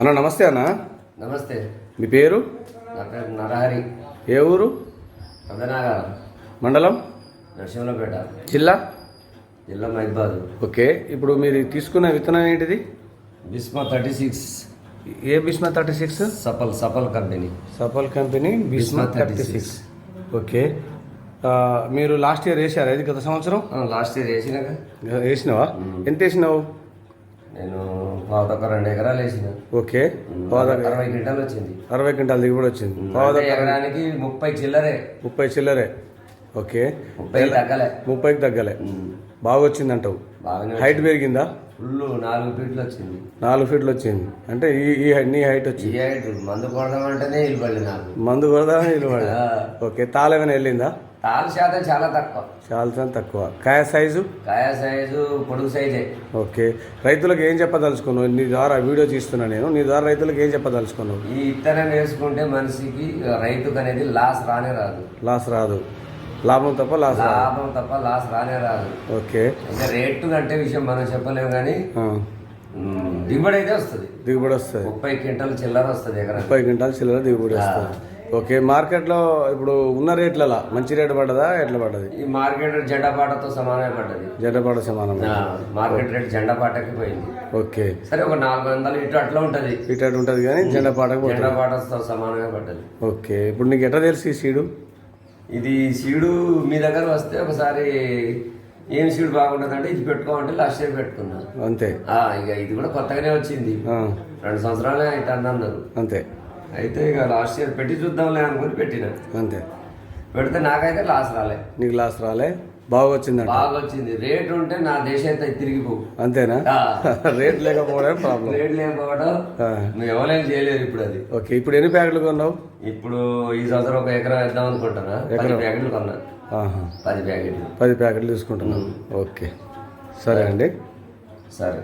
అన్న నమస్తే అన్న. నమస్తే. మీ పేరు? నా పేరు నరహరి. ఏ ఊరు? పెదనాగారం, మండలం? నరసింహపేట, జిల్లా? జిల్లా మహిబాద్. ఓకే, ఇప్పుడు మీరు తీసుకున్న విత్తనం ఏంటిది? బిస్మా 36. ఏ బిస్మా 36? సఫల్ కంపెనీ. సఫల్ కంపెనీ బిస్మా 36. ఓకే, మీరు లాస్ట్ ఇయర్ వేసారా? ఇది గత సంవత్సరం లాస్ట్ ఇయర్ వేసినాక. వేసినావా? ఎంత వేసినావు? నేను 2 ఎకరాలు వేసిన. ఓకే, 60 క్వింటాలు వచ్చింది. 60 క్వింటాల్ దిగుబడి వచ్చింది. ఎకరానికి 30 చిల్లరే. 30 చిల్లరే. ఓకే, 30 తగ్గలే. 30కి తగ్గలే. బాగా వచ్చింది అంటావు. హైట్ పెరిగిందా? ఫుల్ 4 ఫీట్లు వచ్చింది. 4 ఫీట్లు వచ్చింది అంటే నీ హైట్ వచ్చింది. ఈ హైట్ మందు కొడదామంటేనే ఇల్లు నాకు. మందు కొడదామని ఇల్లు ఓకే, తాళ ఏమైనా వెళ్ళిందా? తాళ శాతం చాలా తక్కువ. చాలా తక్కువ. కాయ సైజు? కాయ సైజు పొడుగు సైజే. ఓకే, రైతులకు ఏం చెప్పదలుచుకున్నావు? నీ ద్వారా వీడియో తీస్తున్నా నేను. నీ ద్వారా రైతులకు ఏం చెప్పదలుచుకున్నావు? ఈ ఇత్తనం వేసుకుంటే మనిషికి రైతుకు అనేది లాస్ రానే రాదు. లాస్ రాదు, లాభం తప్ప లాస్ రానే రాదు. ఓకే, ఇంకా రేటు కంటే విషయం మనం చెప్పలేము కానీ దిగుబడి అయితే వస్తుంది. 30 క్వింటాల్ చిల్లర వస్తుంది. 30 క్వింటాల్ చిల్లర దిగుబడి వస్తుంది. ఓకే, మార్కెట్లో ఇప్పుడు ఉన్న రేట్లలో మంచి రేటు పడ్డదా? ఎట్లా పడ్డది? ఈ మార్కెట్ జెండాపాటతో సమానమే పడ్డది. జెండాపాట సమానం. మార్కెట్ రేట్ జెండాపాటకి పోయింది. ఓకే, సరే ఒక 400 ఇటు అట్లా ఉంటది. ఇటు ఉంటది కానీ జెండాపాటతో సమానమే పడ్డది. ఓకే, ఇప్పుడు నీకు ఎట్లా తెలుసు ఈ సీడు? ఇది సీడు మీ దగ్గర వస్తే ఒకసారి ఏం సీడ్ బాగుంటుంది అంటే ఇది పెట్టుకోమంటే లాస్ట్ ఇయర్ పెట్టుకున్నా అంతే. ఇక ఇది కూడా కొత్తగానే వచ్చింది. 2 సంవత్సరాలే అయితే అన్నారు అంతే. అయితే ఇక లాస్ట్ ఇయర్ పెట్టి చూద్దాంలే అనుకుని పెట్టిన అంతే. పెడితే నాకైతే లాస్ రాలే. నీకు లాస్ రాలే? బాగా వచ్చింది. రేట్ ఉంటే నా దేశం అయితే తిరిగిపో. అంతేనా? రేట్ లేకపోవడం ప్రాబ్లం. రేట్ లేకపోవడం నువ్వు ఎవరైనా చేయలేరు ఇప్పుడు అది. ఓకే, ఇప్పుడు ఎన్ని ప్యాకెట్లు కొన్నావు? ఇప్పుడు ఈ సంవత్సరం 1 ఎకరం వేద్దాం అనుకుంటున్నా. 10 ప్యాకెట్లు కొన్నా. 10 ప్యాకెట్లు. 10 ప్యాకెట్లు తీసుకుంటున్నాను. ఓకే, సరే అండి. సరే.